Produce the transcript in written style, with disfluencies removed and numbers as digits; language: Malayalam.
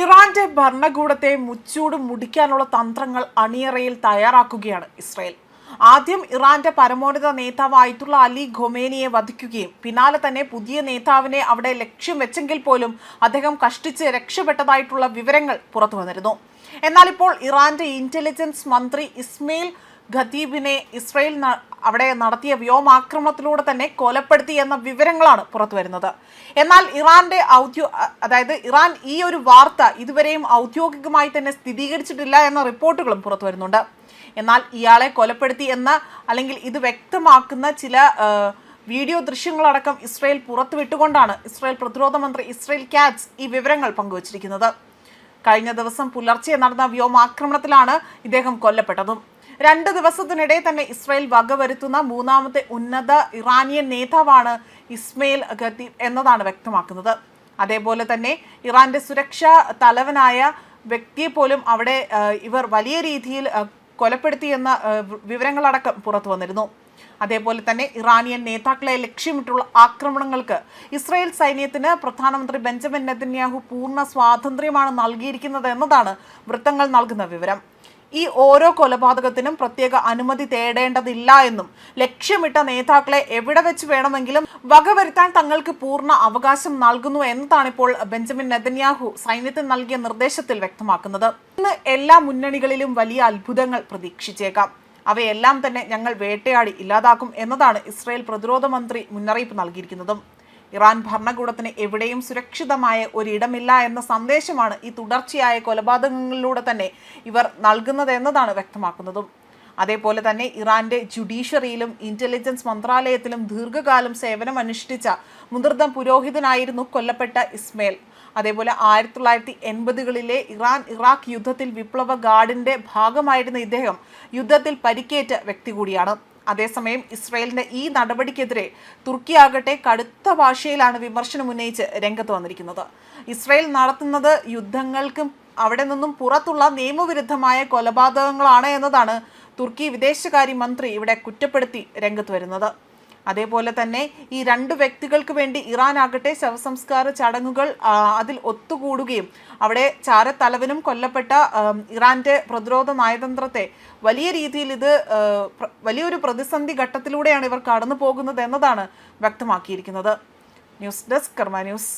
ഇറാന്റെ ഭരണകൂടത്തെ മുച്ചൂട് മുടിക്കാനുള്ള തന്ത്രങ്ങൾ അണിയറയിൽ തയ്യാറാക്കുകയാണ് ഇസ്രായേൽ. ആദ്യം ഇറാന്റെ പരമോന്നത നേതാവ് ആയിട്ടുള്ള അലി ഖൊമേനിയെ വധിക്കുകയും പിന്നാലെ തന്നെ പുതിയ നേതാവിനെ അവിടെ ലക്ഷ്യം വെച്ചെങ്കിൽ പോലും അദ്ദേഹം കഷ്ടിച്ച് രക്ഷപ്പെട്ടതായിട്ടുള്ള വിവരങ്ങൾ പുറത്തു വന്നിരുന്നു. എന്നാൽ ഇപ്പോൾ ഇറാന്റെ ഇന്റലിജൻസ് മന്ത്രി ഇസ്മയിൽ ഖതീബിനെ ഇസ്രായേൽ അവിടെ നടത്തിയ വ്യോമാക്രമണത്തിലൂടെ തന്നെ കൊലപ്പെടുത്തി എന്ന വിവരങ്ങളാണ് പുറത്തു വരുന്നത്. എന്നാൽ ഇറാന്റെ ഇറാൻ ഈ ഒരു വാർത്ത ഇതുവരെയും ഔദ്യോഗികമായി തന്നെ സ്ഥിരീകരിച്ചിട്ടില്ല എന്ന റിപ്പോർട്ടുകളും പുറത്തു വരുന്നുണ്ട്. എന്നാൽ ഇയാളെ കൊലപ്പെടുത്തി എന്ന അല്ലെങ്കിൽ ഇത് വ്യക്തമാക്കുന്ന ചില വീഡിയോ ദൃശ്യങ്ങളടക്കം ഇസ്രായേൽ പുറത്തുവിട്ടുകൊണ്ടാണ് ഇസ്രായേൽ പ്രതിരോധ മന്ത്രി ഇസ്രായേൽ കാറ്റ്സ് ഈ വിവരങ്ങൾ പങ്കുവച്ചിരിക്കുന്നത്. കഴിഞ്ഞ ദിവസം പുലർച്ചെ നടന്ന വ്യോമാക്രമണത്തിലാണ് ഇദ്ദേഹം കൊല്ലപ്പെട്ടതും. 2 ദിവസത്തിനിടെ തന്നെ ഇസ്രായേൽ വകവരുത്തുന്ന മൂന്നാമത്തെ ഉന്നത ഇറാനിയൻ നേതാവാണ് ഇസ്മയിൽ ഖതീബ് എന്നതാണ് വ്യക്തമാക്കുന്നത്. അതേപോലെ തന്നെ ഇറാന്റെ സുരക്ഷാ തലവനായ വ്യക്തിയെ പോലും അവിടെ ഇവർ വലിയ രീതിയിൽ കൊലപ്പെടുത്തിയെന്ന വിവരങ്ങളടക്കം പുറത്തു വന്നിരുന്നു. അതേപോലെ തന്നെ ഇറാനിയൻ നേതാക്കളെ ലക്ഷ്യമിട്ടുള്ള ആക്രമണങ്ങൾക്ക് ഇസ്രായേൽ സൈന്യത്തിന് പ്രധാനമന്ത്രി ബെഞ്ചമിൻ നെതന്യാഹു പൂർണ്ണ സ്വാതന്ത്ര്യമാണ് നൽകിയിരിക്കുന്നത് എന്നതാണ് വൃത്തങ്ങൾ നൽകുന്ന വിവരം. ഈ ഓരോ കൊലപാതകത്തിനും പ്രത്യേക അനുമതി തേടേണ്ടതില്ല എന്നും ലക്ഷ്യമിട്ട നേതാക്കളെ എവിടെ വെച്ച് വേണമെങ്കിലും വകവരുത്താൻ തങ്ങൾക്ക് പൂർണ്ണ അവകാശം നൽകുന്നു എന്നതാണ് ഇപ്പോൾ ബെഞ്ചമിൻ നെതന്യാഹു സൈന്യത്തിന് നൽകിയ നിർദ്ദേശത്തിൽ വ്യക്തമാക്കുന്നത്. ഇന്ന് എല്ലാ മുന്നണികളിലും വലിയ അത്ഭുതങ്ങൾ പ്രതീക്ഷിച്ചേക്കാം. അവയെല്ലാം തന്നെ ഞങ്ങൾ വേട്ടയാടി ഇല്ലാതാക്കും എന്നതാണ് ഇസ്രായേൽ പ്രതിരോധ മന്ത്രി മുന്നറിയിപ്പ് നൽകിയിരിക്കുന്നതും. ഇറാൻ ഭരണകൂടത്തിന് എവിടെയും സുരക്ഷിതമായ ഒരിടമില്ല എന്ന സന്ദേശമാണ് ഈ തുടർച്ചയായ കൊലപാതകങ്ങളിലൂടെ തന്നെ ഇവർ നൽകുന്നത് എന്നതാണ് വ്യക്തമാക്കുന്നതും. അതേപോലെ തന്നെ ഇറാന്റെ ജുഡീഷ്യറിയിലും ഇന്റലിജൻസ് മന്ത്രാലയത്തിലും ദീർഘകാലം സേവനമനുഷ്ഠിച്ച മുതിർന്ന പുരോഹിതനായിരുന്നു കൊല്ലപ്പെട്ട ഇസ്മയിൽ. അതേപോലെ 1980കളിലെ ഇറാഖ് യുദ്ധത്തിൽ വിപ്ലവ ഗാർഡിന്റെ ഭാഗമായിരുന്ന ഇദ്ദേഹം യുദ്ധത്തിൽ പരിക്കേറ്റ വ്യക്തി കൂടിയാണ്. അതേസമയം ഇസ്രായേലിന്റെ ഈ നടപടിക്കെതിരെ തുർക്കിയാകട്ടെ കടുത്ത ഭാഷയിലാണ് വിമർശനം ഉന്നയിച്ച് രംഗത്ത് വന്നിരിക്കുന്നത്. ഇസ്രായേൽ നടത്തുന്നത് യുദ്ധങ്ങൾക്കും അവിടെ നിന്നും പുറത്തുള്ള നിയമവിരുദ്ധമായ കൊലപാതകങ്ങളാണ് എന്നതാണ് തുർക്കി വിദേശകാര്യ മന്ത്രി ഇവിടെ കുറ്റപ്പെടുത്തി രംഗത്ത് വരുന്നത്. അതേപോലെ തന്നെ ഈ 2 വ്യക്തികൾക്ക് വേണ്ടി ഇറാൻ ആകട്ടെ ശവസംസ്കാര ചടങ്ങുകൾ അതിൽ ഒത്തുകൂടുകയും അവിടെ ചാരത്തലവനും കൊല്ലപ്പെട്ട ഇറാന്റെ പ്രതിരോധ നയതന്ത്രത്തെ വലിയ രീതിയിൽ ഇത് വലിയൊരു പ്രതിസന്ധി ഘട്ടത്തിലൂടെയാണ് ഇവർ കടന്നു പോകുന്നത് എന്നതാണ് വ്യക്തമാക്കിയിരിക്കുന്നത്. ന്യൂസ് ഡെസ്ക് കർമ്മ ന്യൂസ്.